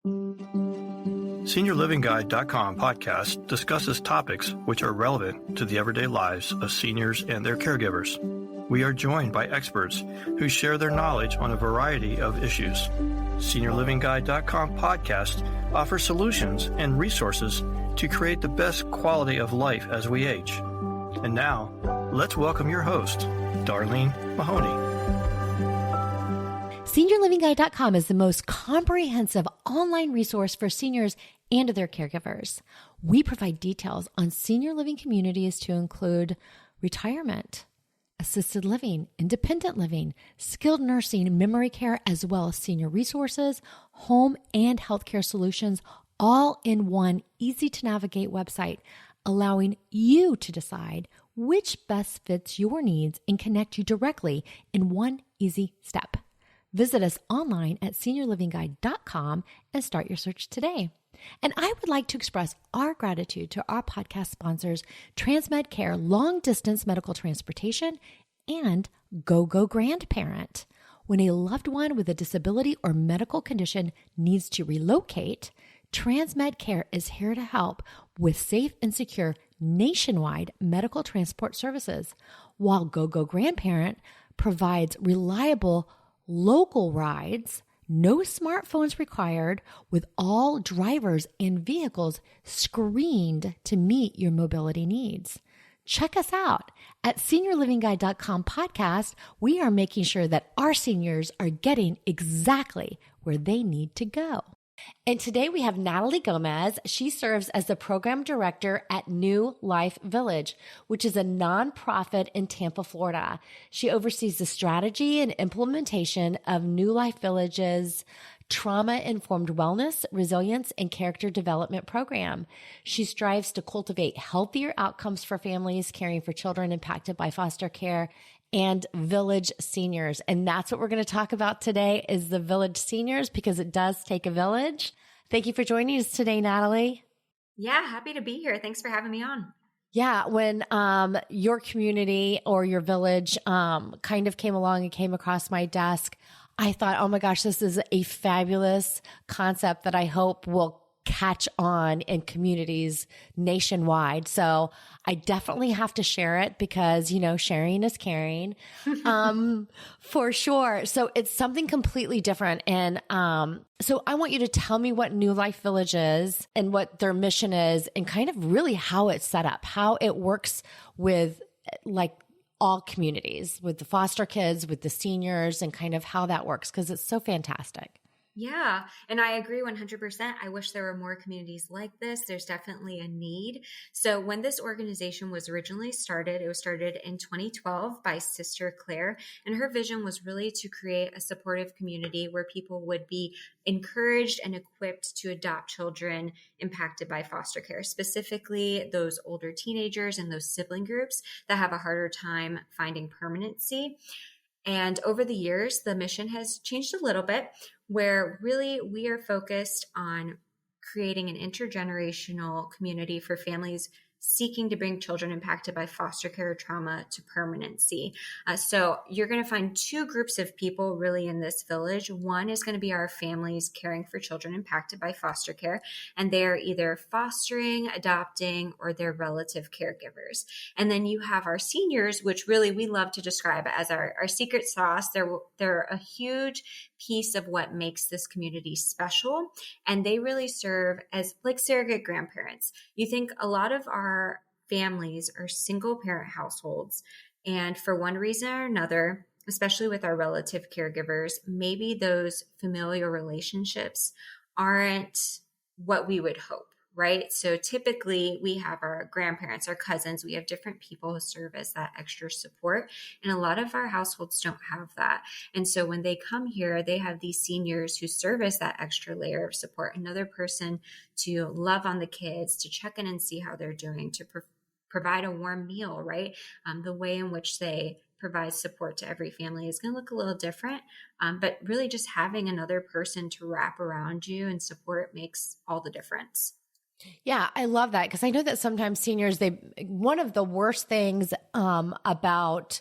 SeniorLivingGuide.com podcast discusses topics which are relevant to the everyday lives of seniors and their caregivers. We are joined by experts who share their knowledge on a variety of issues. SeniorLivingGuide.com podcast offers solutions and resources to create the best quality of life as we age. And now, let's welcome your host, Darlene Mahoney. SeniorLivingGuide.com is the most comprehensive online resource for seniors and their caregivers. We provide details on senior living communities to include retirement, assisted living, independent living, skilled nursing, memory care, as well as senior resources, home and healthcare solutions, all in one easy-to-navigate website, allowing you to decide which best fits your needs and connect you directly in one easy step. Visit us online at SeniorLivingGuide.com and start your search today. And I would like to express our gratitude to our podcast sponsors, Transmed Care Long Distance Medical Transportation and GoGo Grandparent. When a loved one with a disability or medical condition needs to relocate, Transmed Care is here to help with safe and secure nationwide medical transport services, while GoGo Grandparent provides reliable local rides, no smartphones required, with all drivers and vehicles screened to meet your mobility needs. Check us out at SeniorLivingGuide.com podcast. We are making sure that our seniors are getting exactly where they need to go. And today we have Natalie Gomez. She serves as the program director at New Life Village, which is a nonprofit in Tampa, Florida. She oversees the strategy and implementation of New Life Village's trauma-informed wellness, resilience, and character development program. She strives to cultivate healthier outcomes for families caring for children impacted by foster care and village seniors. And that's what we're going to talk about today is the village seniors, because it does take a village. Thank you for joining us today, Natalie. Yeah, happy to be here. Thanks for having me on. Yeah, when your community or your village kind of came along and came across my desk, I thought, oh my gosh, this is a fabulous concept that I hope will catch on in communities nationwide. So I definitely have to share it because, you know, sharing is caring, for sure. So it's something completely different. And, so I want you to tell me what New Life Village is and what their mission is and kind of really how it's set up, how it works with like all communities, with the foster kids, with the seniors, and kind of how that works, because it's so fantastic. Yeah. And I agree 100%. I wish there were more communities like this. There's definitely a need. So when this organization was originally started, it was started in 2012 by Sister Claire. And her vision was really to create a supportive community where people would be encouraged and equipped to adopt children impacted by foster care, specifically those older teenagers and those sibling groups that have a harder time finding permanency. And over the years, the mission has changed a little bit, where really we are focused on creating an intergenerational community for families seeking to bring children impacted by foster care or trauma to permanency. So you're going to find two groups of people really in this village. One is going to be our families caring for children impacted by foster care, and they are either fostering, adopting, or their relative caregivers. And then you have our seniors, which really we love to describe as our secret sauce. They're a huge piece of what makes this community special. And they really serve as like surrogate grandparents. You think a lot of our families are single parent households. And for one reason or another, especially with our relative caregivers, maybe those familial relationships aren't what we would hope. Right? So typically we have our grandparents, our cousins, we have different people who serve as that extra support. And a lot of our households don't have that. And so when they come here, they have these seniors who serve as that extra layer of support, another person to love on the kids, to check in and see how they're doing, to provide a warm meal, right? The way in which they provide support to every family is going to look a little different. But really just having another person to wrap around you and support makes all the difference. Yeah, I love that because I know that sometimes seniors, one of the worst things about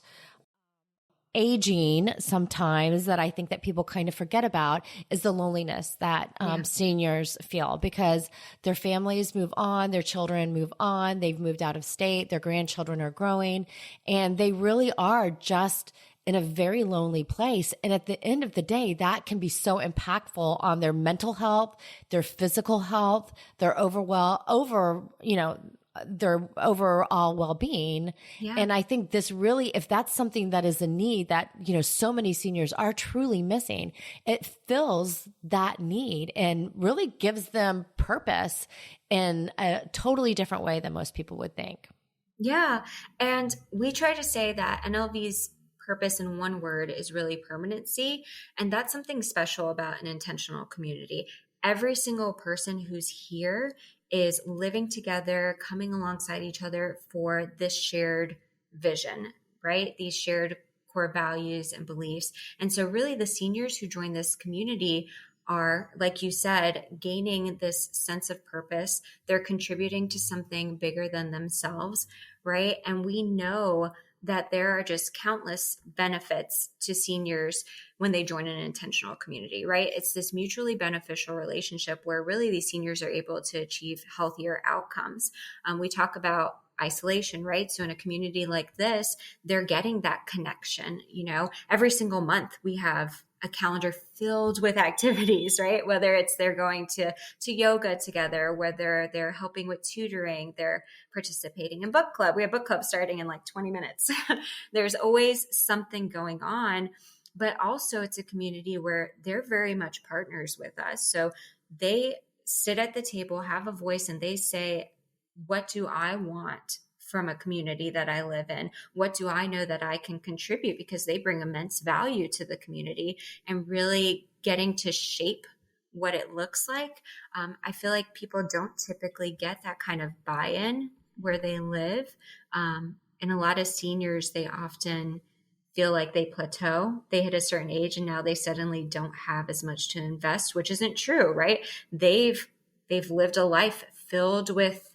aging sometimes that I think that people kind of forget about is the loneliness that seniors feel because their families move on, their children move on, they've moved out of state, their grandchildren are growing, and they really are just in a very lonely place. And at the end of the day, that can be so impactful on their mental health, their physical health, their their overall well-being. Yeah. And I think this really, if that's something that is a need that, so many seniors are truly missing, it fills that need and really gives them purpose in a totally different way than most people would think. Yeah. And we try to say that NLV's purpose in one word is really permanency. And that's something special about an intentional community. Every single person who's here is living together, coming alongside each other for this shared vision, right? These shared core values and beliefs. And so really the seniors who join this community are, like you said, gaining this sense of purpose. They're contributing to something bigger than themselves, right? And we know that there are just countless benefits to seniors when they join an intentional community, right? It's this mutually beneficial relationship where really these seniors are able to achieve healthier outcomes. We talk about isolation, right? So in a community like this, they're getting that connection. Every single month we have a calendar filled with activities, right? Whether it's they're going to yoga together, whether they're helping with tutoring, they're participating in book club. We have book club starting in like 20 minutes. There's always something going on, but also it's a community where they're very much partners with us. So they sit at the table, have a voice, and they say, what do I want from a community that I live in? What do I know that I can contribute? Because they bring immense value to the community and really getting to shape what it looks like. I feel like people don't typically get that kind of buy-in where they live. And a lot of seniors, they often feel like they plateau. They hit a certain age and now they suddenly don't have as much to invest, which isn't true, right? They've lived a life filled with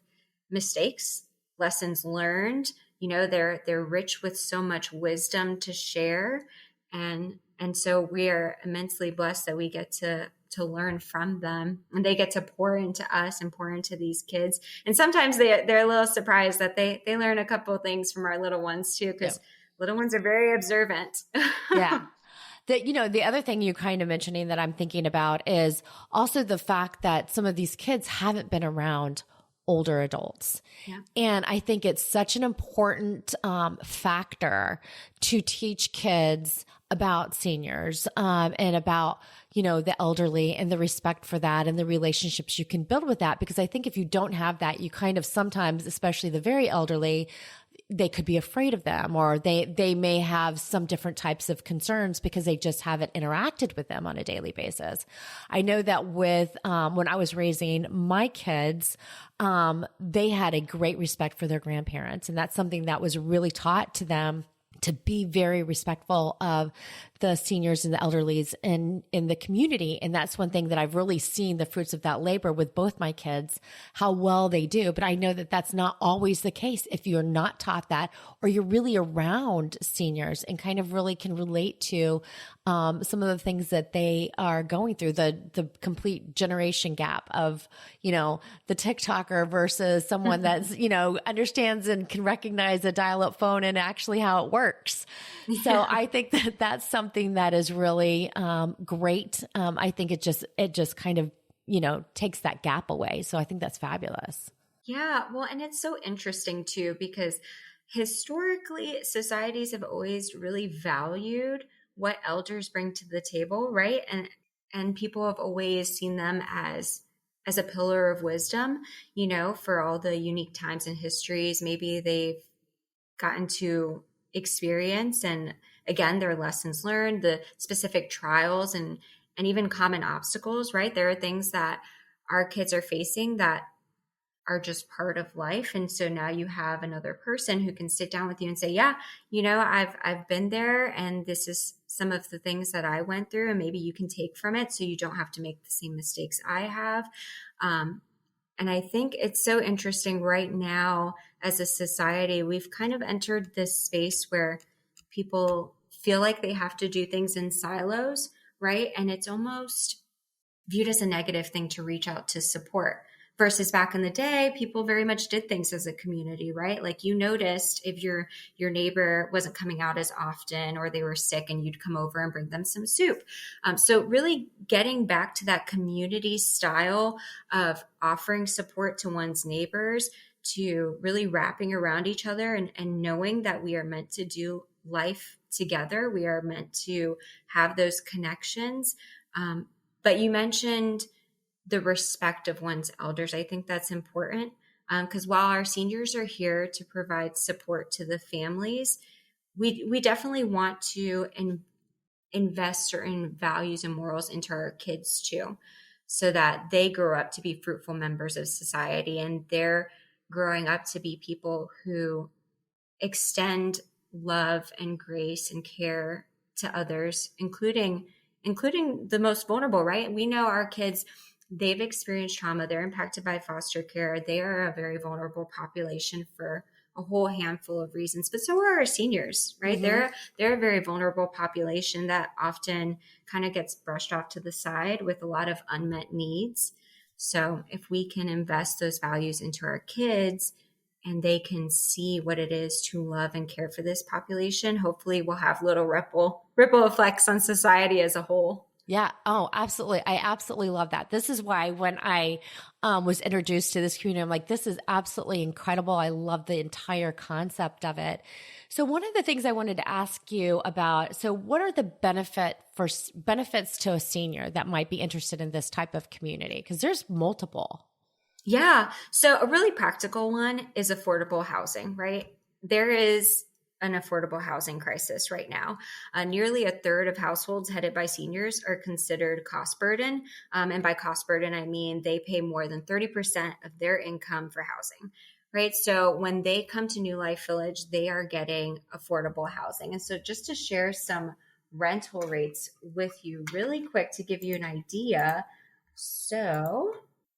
mistakes, lessons learned. They're rich with so much wisdom to share. And so we are immensely blessed that we get to learn from them, and they get to pour into us and pour into these kids. And sometimes they're a little surprised that they learn a couple of things from our little ones too, because little ones are very observant. Yeah. The other thing you kind of mentioning that I'm thinking about is also the fact that some of these kids haven't been around older adults. Yeah. And I think it's such an important factor to teach kids about seniors and about, the elderly and the respect for that and the relationships you can build with that. Because I think if you don't have that, you kind of sometimes, especially the very elderly, they could be afraid of them, or they may have some different types of concerns because they just haven't interacted with them on a daily basis. I know that with when I was raising my kids, they had a great respect for their grandparents, and that's something that was really taught to them, to be very respectful of the seniors and the elderlies in the community. And that's one thing that I've really seen the fruits of that labor with both my kids, how well they do. But I know that that's not always the case if you're not taught that, or you're really around seniors and kind of really can relate to some of the things that they are going through, the complete generation gap of, the TikToker versus someone that's, understands and can recognize a dial-up phone and actually how it works. Yeah. So I think that that's something that is really great. I think it just kind of, takes that gap away. So I think that's fabulous. Yeah. Well, and it's so interesting too, because historically societies have always really valued what elders bring to the table, right? And people have always seen them as a pillar of wisdom, for all the unique times and histories maybe they've gotten to experience. And again, their lessons learned, the specific trials and even common obstacles, right? There are things that our kids are facing that are just part of life. And so now you have another person who can sit down with you and say, yeah, I've been there, and this is some of the things that I went through, and maybe you can take from it so you don't have to make the same mistakes I have. And I think it's so interesting right now as a society, we've kind of entered this space where people feel like they have to do things in silos, right? And it's almost viewed as a negative thing to reach out to support. Versus back in the day, people very much did things as a community, right? Like you noticed if your neighbor wasn't coming out as often or they were sick and you'd come over and bring them some soup. So really getting back to that community style of offering support to one's neighbors, to really wrapping around each other and knowing that we are meant to do life together. We are meant to have those connections. But you mentioned the respect of one's elders. I think that's important because while our seniors are here to provide support to the families, we definitely want to invest certain values and morals into our kids too, so that they grow up to be fruitful members of society and they're growing up to be people who extend love and grace and care to others, including the most vulnerable, right? We know our kids, they've experienced trauma. They're impacted by foster care. They are a very vulnerable population for a whole handful of reasons, but so are our seniors, right? Mm-hmm. They're a very vulnerable population that often kind of gets brushed off to the side with a lot of unmet needs. So if we can invest those values into our kids and they can see what it is to love and care for this population, hopefully we'll have little ripple effects on society as a whole. Yeah. Oh, absolutely. I absolutely love that. This is why when I was introduced to this community, I'm like, this is absolutely incredible. I love the entire concept of it. So one of the things I wanted to ask you about, so what are the benefits to a senior that might be interested in this type of community? Because there's multiple. Yeah. So a really practical one is affordable housing, right? There is an affordable housing crisis right now. Nearly a third of households headed by seniors are considered cost burden. And by cost burden, I mean they pay more than 30% of their income for housing, right? So when they come to New Life Village, they are getting affordable housing. And so just to share some rental rates with you really quick to give you an idea. So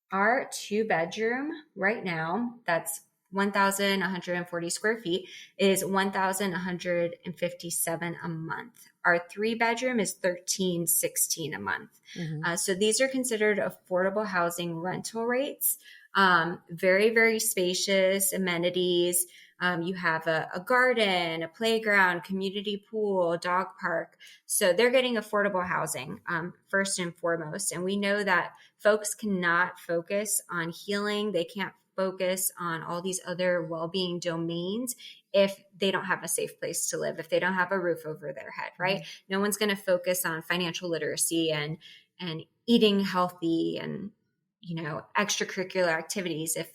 our 2-bedroom right now, that's 1,140 square feet, is $1,157 a month. Our 3-bedroom is $1,316 a month. Mm-hmm. So these are considered affordable housing rental rates. Very, very spacious amenities. You have a garden, a playground, community pool, dog park. So they're getting affordable housing first and foremost. And we know that folks cannot focus on healing. They can't focus on all these other well-being domains if they don't have a safe place to live, if they don't have a roof over their head, right? Mm-hmm. No one's going to focus on financial literacy and eating healthy and, extracurricular activities if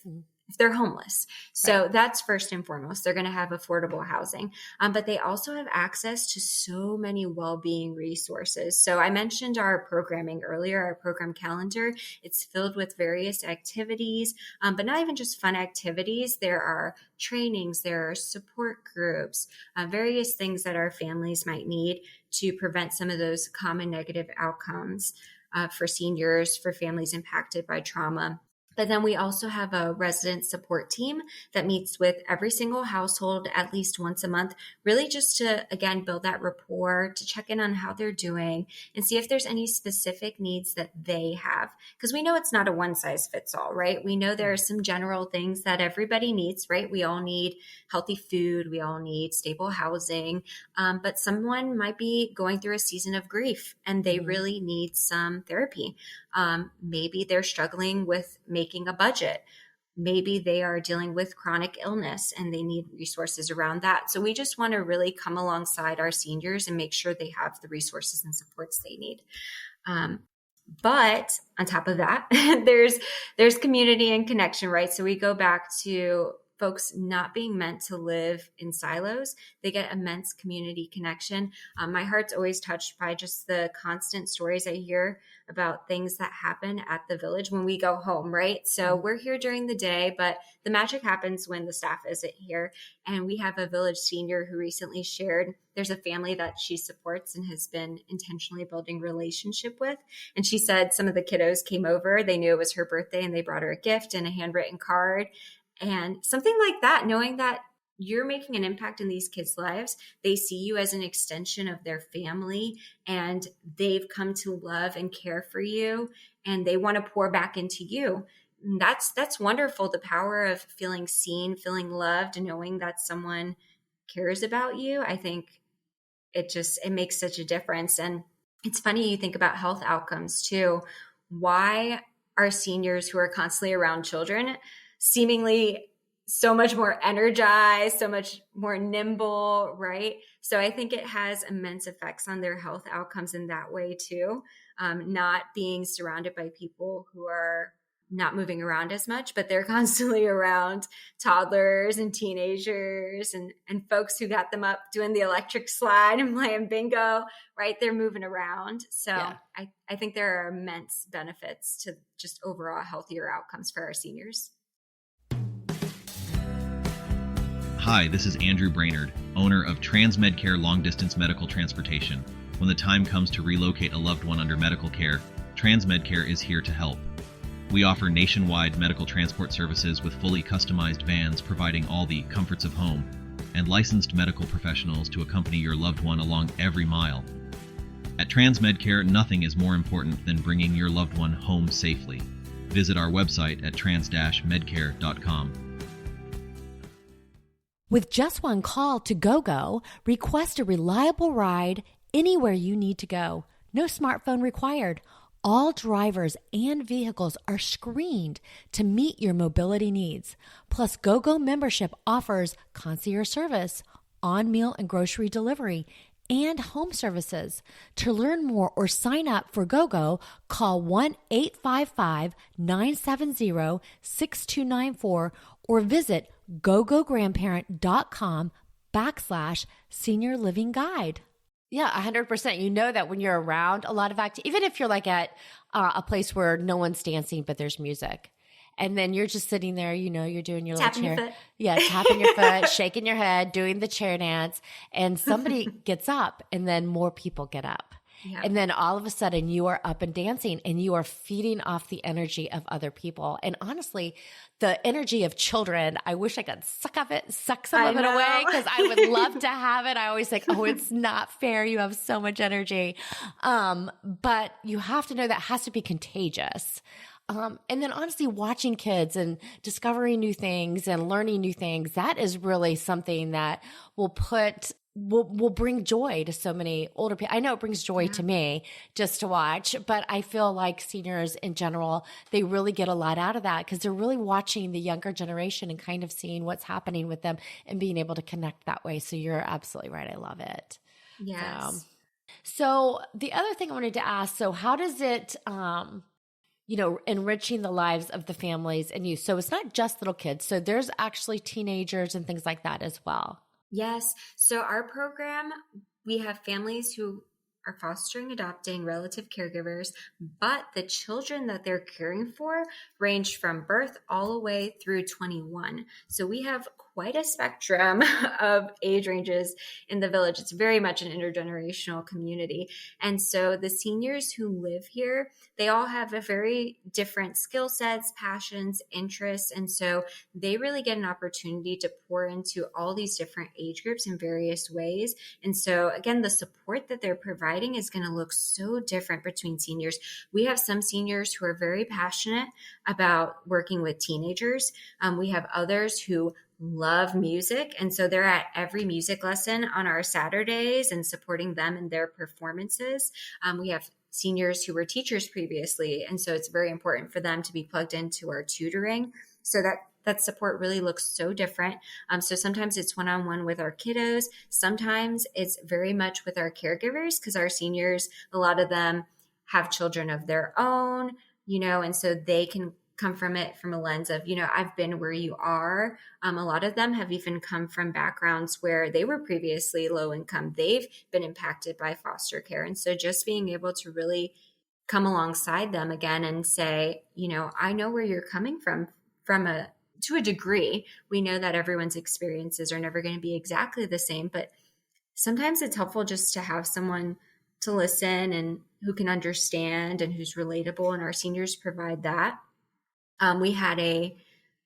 they're homeless. So right. That's first and foremost. They're going to have affordable housing, but they also have access to so many well-being resources. So I mentioned our programming earlier, our program calendar. It's filled with various activities, but not even just fun activities. There are trainings, there are support groups, various things that our families might need to prevent some of those common negative outcomes for seniors, for families impacted by trauma. But then we also have a resident support team that meets with every single household at least once a month, really just to, again, build that rapport, to check in on how they're doing and see if there's any specific needs that they have. Because we know it's not a one size fits all, right? We know there are some general things that everybody needs, right? We all need healthy food. We all need stable housing. But someone might be going through a season of grief and they really need some therapy. Maybe they're struggling with making a budget. Maybe they are dealing with chronic illness and they need resources around that. So we just want to really come alongside our seniors and make sure they have the resources and supports they need. But on top of that, there's community and connection, right? So we go back to folks not being meant to live in silos. They get immense community connection. My heart's always touched by just the constant stories I hear about things that happen at the village when we go home, right? So we're here during the day, but the magic happens when the staff isn't here. And we have a village senior who recently shared there's a family that she supports and has been intentionally building relationship with. And she said some of the kiddos came over, they knew it was her birthday and they brought her a gift and a handwritten card. And something like that, knowing that you're making an impact in these kids' lives. They see you as an extension of their family, and they've come to love and care for you, and they want to pour back into you. And that's wonderful. The power of feeling seen, feeling loved, and knowing that someone cares about you. I think it makes such a difference. And it's funny, you think about health outcomes too. Why are seniors who are constantly around children seemingly so much more energized, so much more nimble, right? So I think it has immense effects on their health outcomes in that way too. Not being surrounded by people who are not moving around as much, but they're constantly around toddlers and teenagers and folks who got them up doing the electric slide and playing bingo, right? They're moving around. So yeah. I think there are immense benefits to just overall healthier outcomes for our seniors. Hi, this is Andrew Brainerd, owner of TransMedCare Long Distance Medical Transportation. When the time comes to relocate a loved one under medical care, TransMedCare is here to help. We offer nationwide medical transport services with fully customized vans providing all the comforts of home, and licensed medical professionals to accompany your loved one along every mile. At TransMedCare, nothing is more important than bringing your loved one home safely. Visit our website at trans-medcare.com. With just one call to GoGo, request a reliable ride anywhere you need to go. No smartphone required. All drivers and vehicles are screened to meet your mobility needs. Plus, GoGo membership offers concierge service, on-meal and grocery delivery, and home services. To learn more or sign up for GoGo, call 1-855-970-6294 or visit gogograndparent.com/SeniorLivingGuide. Yeah, 100%. You know that when you're around a lot of activity, even if you're like at a place where no one's dancing, but there's music, and then you're just sitting there, you're doing your tapping little chair. Your foot. Yeah, tapping your foot, shaking your head, doing the chair dance, and somebody gets up, and then more people get up. Yeah. And then all of a sudden you are up and dancing and you are feeding off the energy of other people. And honestly, the energy of children, I wish I could suck some of it away because I would love to have it. I always think, it's not fair. You have so much energy. But you have to know that has to be contagious. And then honestly, watching kids and discovering new things and learning new things, that is really something that will bring joy to so many older people. I know it brings joy to me just to watch, but I feel like seniors in general, they really get a lot out of that because they're really watching the younger generation and kind of seeing what's happening with them and being able to connect that way. So you're absolutely right. I love it. Yes. So the other thing I wanted to ask, so how does it, enriching the lives of the families and youth? So it's not just little kids. So there's actually teenagers and things like that as well. Yes. So our program, we have families who are fostering, adopting relative caregivers, but the children that they're caring for range from birth all the way through 21. So we have quite a spectrum of age ranges in the village. It's very much an intergenerational community. And so the seniors who live here, they all have a very different skill sets, passions, interests. And so they really get an opportunity to pour into all these different age groups in various ways. And so again, the support that they're providing is going to look so different between seniors. We have some seniors who are very passionate about working with teenagers. We have others who love music. And so they're at every music lesson on our Saturdays and supporting them in their performances. We have seniors who were teachers previously. And so it's very important for them to be plugged into our tutoring so that support really looks so different. So sometimes it's one-on-one with our kiddos. Sometimes it's very much with our caregivers because our seniors, a lot of them have children of their own, and so they can come from it from a lens of, I've been where you are. A lot of them have even come from backgrounds where they were previously low income. They've been impacted by foster care. And so just being able to really come alongside them again and say, I know where you're coming from to a degree. We know that everyone's experiences are never going to be exactly the same, but sometimes it's helpful just to have someone to listen and who can understand and who's relatable. And our seniors provide that. We had a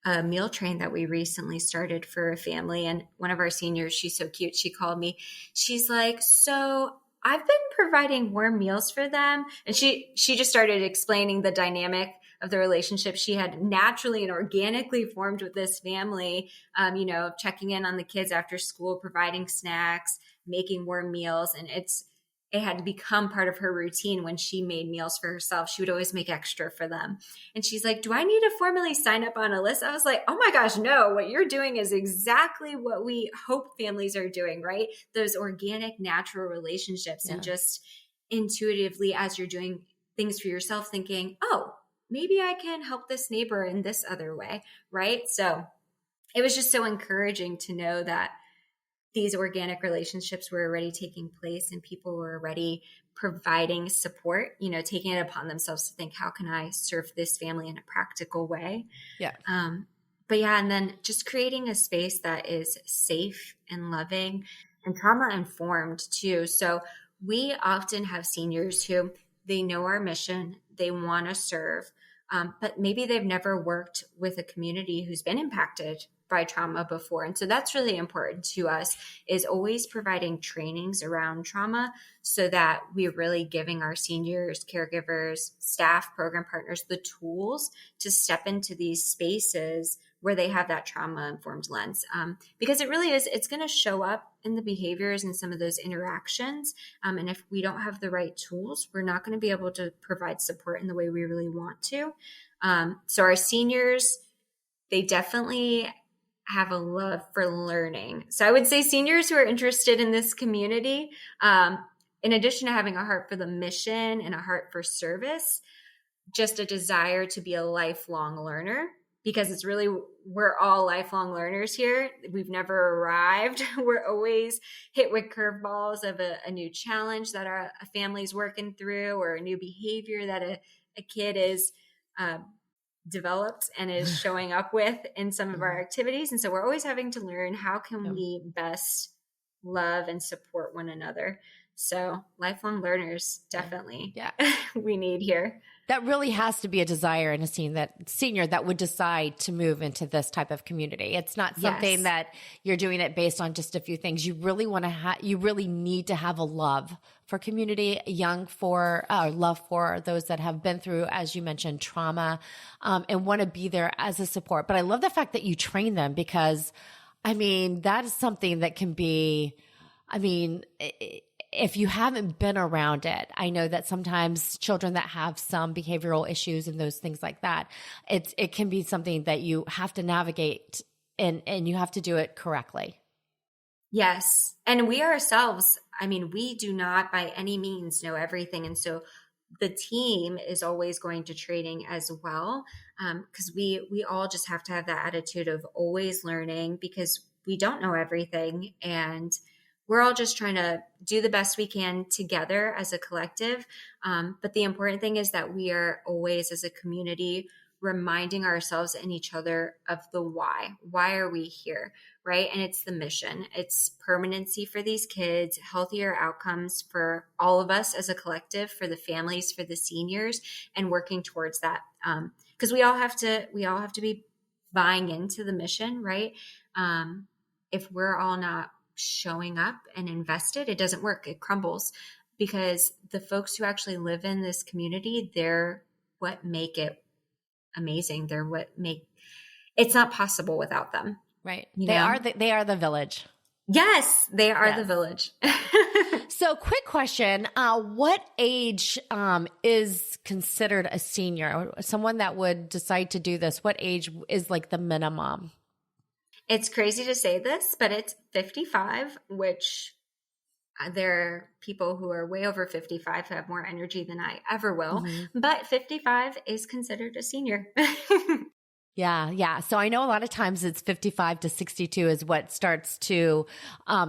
a meal train that we recently started for a family. And one of our seniors, she's so cute. She called me. She's like, so I've been providing warm meals for them. And she just started explaining the dynamic of the relationship she had naturally and organically formed with this family, checking in on the kids after school, providing snacks, making warm meals. And it had become part of her routine. When she made meals for herself, she would always make extra for them. And she's like, do I need to formally sign up on a list? I was like, oh my gosh, no, what you're doing is exactly what we hope families are doing, right? Those organic, natural relationships. And just intuitively, as you're doing things for yourself, thinking, oh, maybe I can help this neighbor in this other way, right? So it was just so encouraging to know that these organic relationships were already taking place and people were already providing support, taking it upon themselves to think, how can I serve this family in a practical way? Yeah. And then just creating a space that is safe and loving and trauma informed too. So we often have seniors who they know our mission, they want to serve, but maybe they've never worked with a community who's been impacted by trauma before. And so that's really important to us, is always providing trainings around trauma so that we're really giving our seniors, caregivers, staff, program partners the tools to step into these spaces where they have that trauma-informed lens. Because it really is, it's going to show up in the behaviors and some of those interactions. And if we don't have the right tools, we're not going to be able to provide support in the way we really want to. So our seniors, they definitely have a love for learning. So I would say seniors who are interested in this community, in addition to having a heart for the mission and a heart for service, just a desire to be a lifelong learner, because it's really, we're all lifelong learners here. We've never arrived. We're always hit with curveballs of a new challenge that a family's working through, or a new behavior that a kid is developed and is showing up with in some of our activities. And so we're always having to learn, how can we best love and support one another? So lifelong learners, definitely, we need here. That really has to be a desire in a senior that would decide to move into this type of community. It's not something that you're doing it based on just a few things. You really want to you really need to have a love for community, love for those that have been through, as you mentioned, trauma, and want to be there as a support. But I love the fact that you train them, because that is something that can be, if you haven't been around it, I know that sometimes children that have some behavioral issues and those things like that, it can be something that you have to navigate, and you have to do it correctly. Yes. And we ourselves, we do not by any means know everything. And so the team is always going to training as well, because we all just have to have that attitude of always learning, because we don't know everything. And we're all just trying to do the best we can together as a collective. But the important thing is that we are always, as a community, reminding ourselves and each other of the why. Why are we here, right? And it's the mission. It's permanency for these kids, healthier outcomes for all of us as a collective, for the families, for the seniors, and working towards that. Because we all have to be buying into the mission, right? If we're all not showing up and invested, it doesn't work. It crumbles, because the folks who actually live in this community, they're what make it amazing. They're what make it's not possible without them. Right. They are the village. Yes, they are the village. So quick question. What age is considered a senior? Someone that would decide to do this, what age is like the minimum? It's crazy to say this, but it's 55, which there are people who are way over 55 who have more energy than I ever will. Mm-hmm. But 55 is considered a senior. Yeah. So I know a lot of times it's 55 to 62 is what starts to,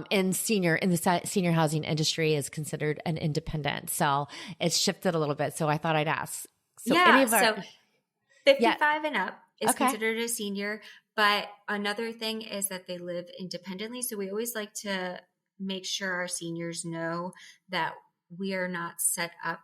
in the senior housing industry, is considered an independent. So it's shifted a little bit. So I thought I'd ask. So 55 and up is considered a senior. But another thing is that they live independently. So we always like to make sure our seniors know that we are not set up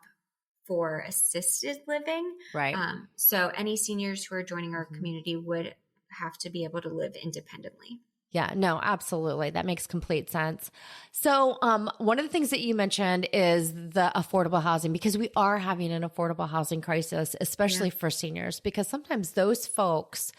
for assisted living. Right. So any seniors who are joining our community would have to be able to live independently. Yeah, no, absolutely. That makes complete sense. So, one of the things that you mentioned is the affordable housing, because we are having an affordable housing crisis, especially for seniors, because sometimes those folks,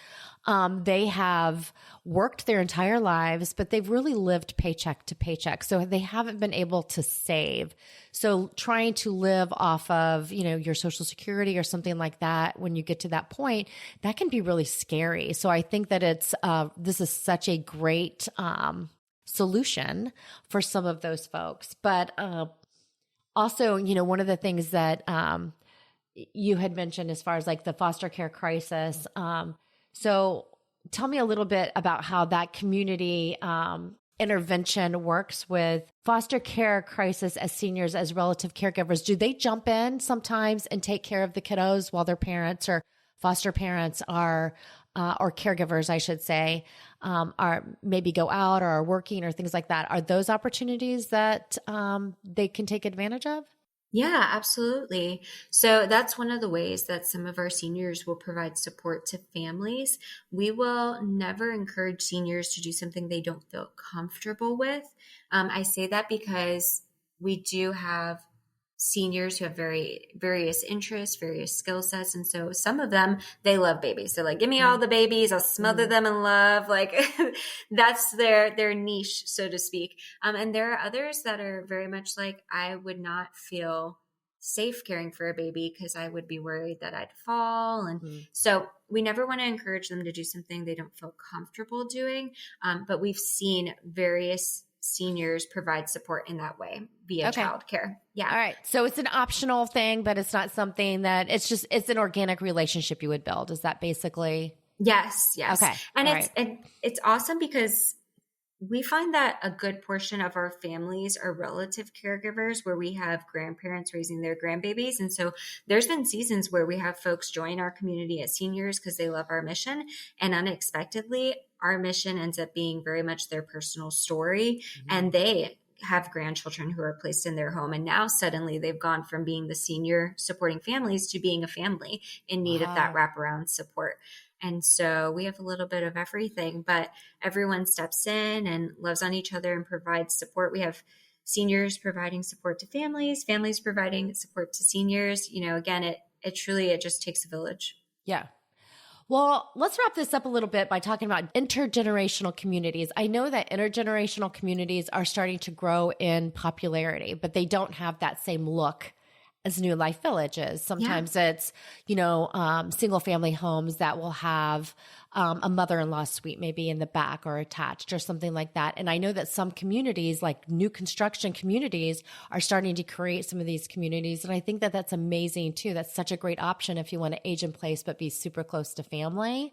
they have worked their entire lives, but they've really lived paycheck to paycheck. So they haven't been able to save. So trying to live off of, your Social Security or something like that, when you get to that point, that can be really scary. So I think that this is such a great, solution for some of those folks. But, also, one of the things that, you had mentioned as far as like the foster care crisis, so tell me a little bit about how that community intervention works with foster care crisis as seniors, as relative caregivers. Do they jump in sometimes and take care of the kiddos while their parents or foster parents are, or caregivers, I should say, are maybe go out or are working or things like that? Are those opportunities that they can take advantage of? Yeah, absolutely. So that's one of the ways that some of our seniors will provide support to families. We will never encourage seniors to do something they don't feel comfortable with. I say that because we do have seniors who have various interests, various skill sets. And so some of them, they love babies. They're like, give me all the babies. I'll smother them in love. Like that's their niche, so to speak. And there are others that are very much like, I would not feel safe caring for a baby because I would be worried that I'd fall. And so we never want to encourage them to do something they don't feel comfortable doing. But we've seen various seniors provide support in that way via childcare. Yeah. All right. So it's an optional thing, but it's not something that it's an organic relationship you would build. Is that basically? Yes. Okay. And it's awesome because we find that a good portion of our families are relative caregivers where we have grandparents raising their grandbabies. And so there's been seasons where we have folks join our community as seniors because they love our mission. And unexpectedly, our mission ends up being very much their personal story. And they have grandchildren who are placed in their home. And now suddenly they've gone from being the senior supporting families to being a family in need of that wraparound support. And so we have a little bit of everything, but everyone steps in and loves on each other and provides support. We have seniors providing support to families, families providing support to seniors. Again, it truly just takes a village. Yeah. Well, let's wrap this up a little bit by talking about intergenerational communities. I know that intergenerational communities are starting to grow in popularity, but they don't have that same look as New Life Villages. Sometimes it's, single family homes that will have a mother-in-law suite maybe in the back or attached or something like that. And I know that some communities, like new construction communities, are starting to create some of these communities. And I think that that's amazing too. That's such a great option if you want to age in place but be super close to family.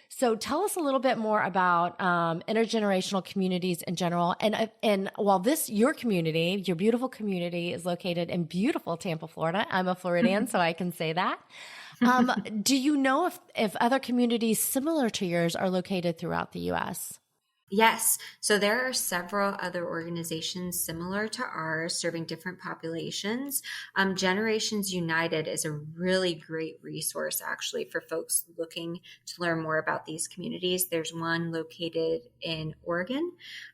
So tell us a little bit more about intergenerational communities in general. And while your community, your beautiful community, is located in beautiful Tampa, Florida, I'm a Floridian, so I can say that. Do you know if other communities similar to yours are located throughout the U.S.? Yes. So there are several other organizations similar to ours serving different populations. Generations United is a really great resource actually for folks looking to learn more about these communities. There's one located in Oregon.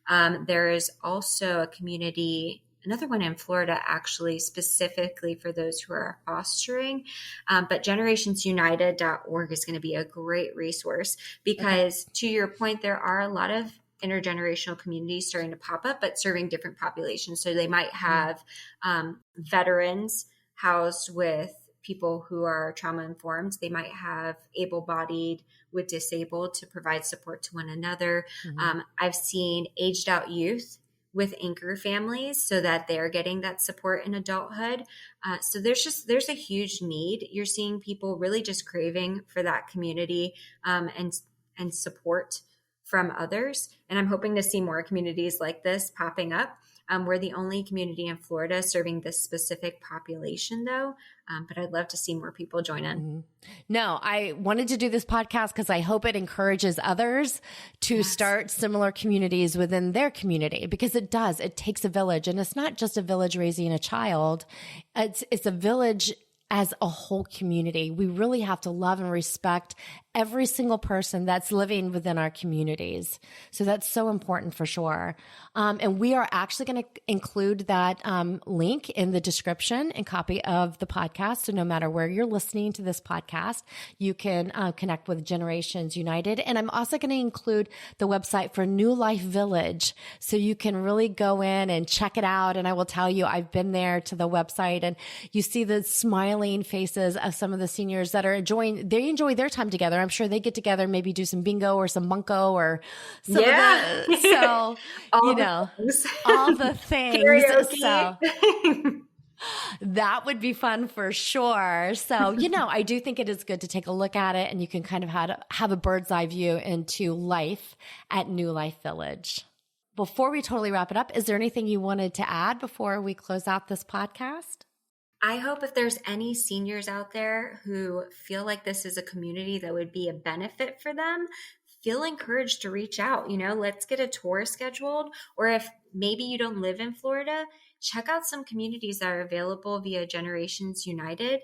There is also a community, another one in Florida, actually, specifically for those who are fostering. But generationsunited.org is going to be a great resource because to your point, there are a lot of intergenerational communities starting to pop up, but serving different populations. So they might have veterans housed with people who are trauma informed. They might have able-bodied with disabled to provide support to one another. I've seen aged out youth with anchor families so that they're getting that support in adulthood. So there's a huge need. You're seeing people really just craving for that community and support from others. And I'm hoping to see more communities like this popping up. We're the only community in Florida serving this specific population though. But I'd love to see more people join in. No, I wanted to do this podcast because I hope it encourages others to start similar communities within their community, because it does. It takes a village, and it's not just a village raising a child. It's a village as a whole community. We really have to love and respect every single person that's living within our communities. So that's so important for sure. And we are actually going to include that link in the description and copy of the podcast. So no matter where you're listening to this podcast, you can connect with Generations United. And I'm also going to include the website for New Life Village. So you can really go in and check it out. And I will tell you, I've been there to the website and you see the smiling faces of some of the seniors that are enjoying their time together. I'm sure they get together, maybe do some bingo or some bunko or some of the, so, all the things. Karaoke. So that would be fun for sure. So, I do think it is good to take a look at it and you can kind of have a bird's eye view into life at New Life Village. Before we totally wrap it up, is there anything you wanted to add before we close out this podcast? I hope if there's any seniors out there who feel like this is a community that would be a benefit for them, feel encouraged to reach out. Let's get a tour scheduled. Or if maybe you don't live in Florida, check out some communities that are available via Generations United.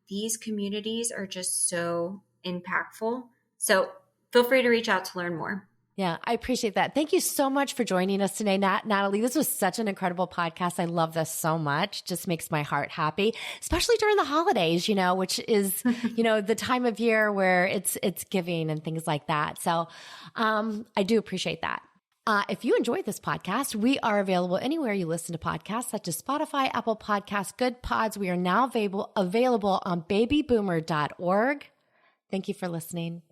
These communities are just so impactful. So feel free to reach out to learn more. Yeah, I appreciate that. Thank you so much for joining us today, Natalie. This was such an incredible podcast. I love this so much. Just makes my heart happy, especially during the holidays, which is, the time of year where it's giving and things like that. So I do appreciate that. If you enjoyed this podcast, we are available anywhere you listen to podcasts, such as Spotify, Apple Podcasts, Good Pods. We are now available on babyboomer.org. Thank you for listening.